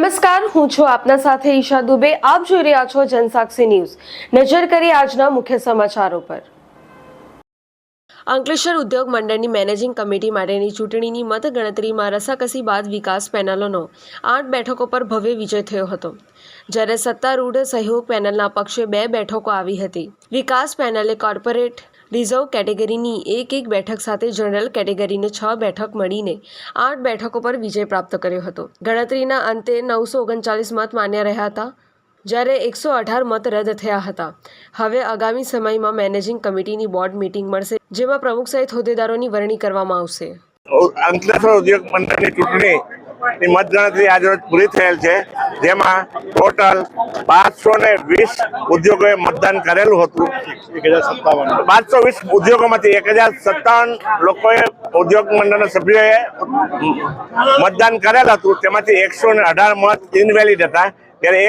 નમસ્કાર, હું છું આપના સાથે ઈશા દુબે. આપ જોઈ રહ્યા છો જનસાક્ષી ન્યૂઝ. નજર કરી આજના મુખ્ય સમાચારો પર. અંકલેશ્વર ઉદ્યોગ મંડળની મેનેજિંગ કમિટી માટેની ચૂંટણીની મતગણતરીમાં રસાકસી બાદ વિકાસ પેનલોનો 8 બેઠકો પર ભવ્ય વિજય થયો હતો, જ્યારે સત્તારૂઢ સહયોગ પેનલના પક્ષે 2 બેઠકો આવી હતી. વિકાસ પેનલે કોર્પોરેટ રિઝર્વ કેટેગરીની એક બેઠક સાથે જનરલ કેટેગરીને 6 બેઠક મળીને 8 બેઠકો પર વિજય પ્રાપ્ત કર્યો હતો. ગણતરીના અંતે 939 મત માન્ય રહ્યા હતા, જ્યારે 118 મત રદ થયા હતા. હવે આગામી સમયમાં મેનેજિંગ કમિટીની બોર્ડ મીટિંગ મળશે, જેમાં પ્રમુખ સહિત હોદ્દેદારોની વરણી કરવામાં આવશે. અંકલેશ્વર ઉદ્યોગ મંડળની ચૂંટણીની મતગણતરી આજરોજ પૂરી થયેલ છે, જેમાં ટોટલ 520 ઉદ્યોગોએ મતદાન કરેલું હતું. 520 ઉદ્યોગોમાંથી 1057 લોકોએ ઉદ્યોગ મંડળના સભ્યોએ મતદાન કરેલ હતું. તેમાંથી 118 મત ઇનવેલિડ હતા, ત્યારે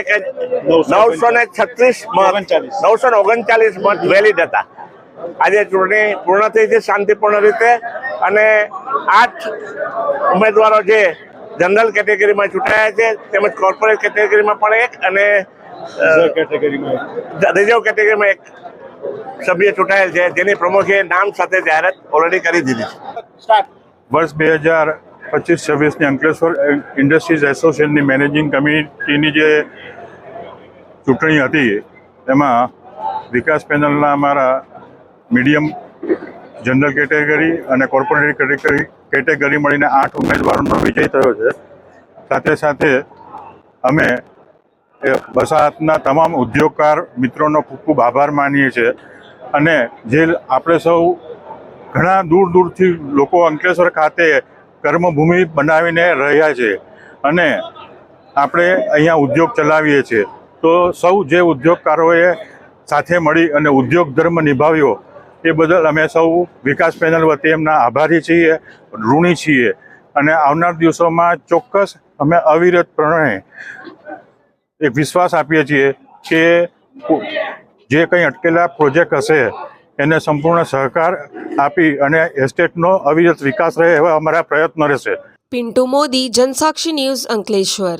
939 મત વેલિડ હતા. આજે ચૂંટણી પૂર્ણ થઈ છે શાંતિપૂર્ણ રીતે, અને 8 ઉમેદવારો જે જનરલ કેટેગરીમાં ચૂંટાયા છે, તેમજ કોર્પોરેટ કેટેગરીમાં પણ 1 અને રિઝર્વ કેટેગરીમાં 1 સભ્ય ચૂંટાયેલ છે, જેની પ્રમુખે નામ સાથે જાહેરાત ઓલરેડી કરી દીધી છે. વર્ષ 2025-26ની અંકલેશ્વર ઇન્ડસ્ટ્રીઝ એસોસિએશનની મેનેજિંગ કમિટીની જે ચૂંટણી હતી, તેમાં વિકાસ પેનલના અમારા મીડિયમ, જનરલ કેટેગરી અને કોર્પોરેટ કેટેગરી મળીને 8 ઉમેદવારોનો વિજય થયો છે. સાથે સાથે અમે વસાહતના તમામ ઉદ્યોગકાર મિત્રોનો ખૂબ ખૂબ આભાર માનીએ છીએ. અને જે આપણે સૌ ઘણા દૂર દૂરથી લોકો અંકલેશ્વર ખાતે કર્મભૂમિ બનાવીને રહ્યા છે, અને આપણે અહીંયા ઉદ્યોગ ચલાવીએ છીએ, તો સૌ જે ઉદ્યોગકારોએ સાથે મળી અને ઉદ્યોગ ધર્મ નિભાવ્યો, એ બદલ અમે સૌ વિકાસ પેનલ વતી એમના આભારી છીએ, ઋણી છીએ. અને આવનાર દિવસોમાં ચોક્કસ અમે અવિરતપણે એક વિશ્વાસ આપીએ છીએ કે જે કંઈ અટકેલા પ્રોજેક્ટ હશે એને સંપૂર્ણ સહકાર આપી અને એસ્ટેટનો અવિરત વિકાસ રહે એવા અમારા પ્રયત્નો રહેશે. પિન્ટુ મોદી, જનસાક્ષી ન્યૂઝ, અંકલેશ્વર.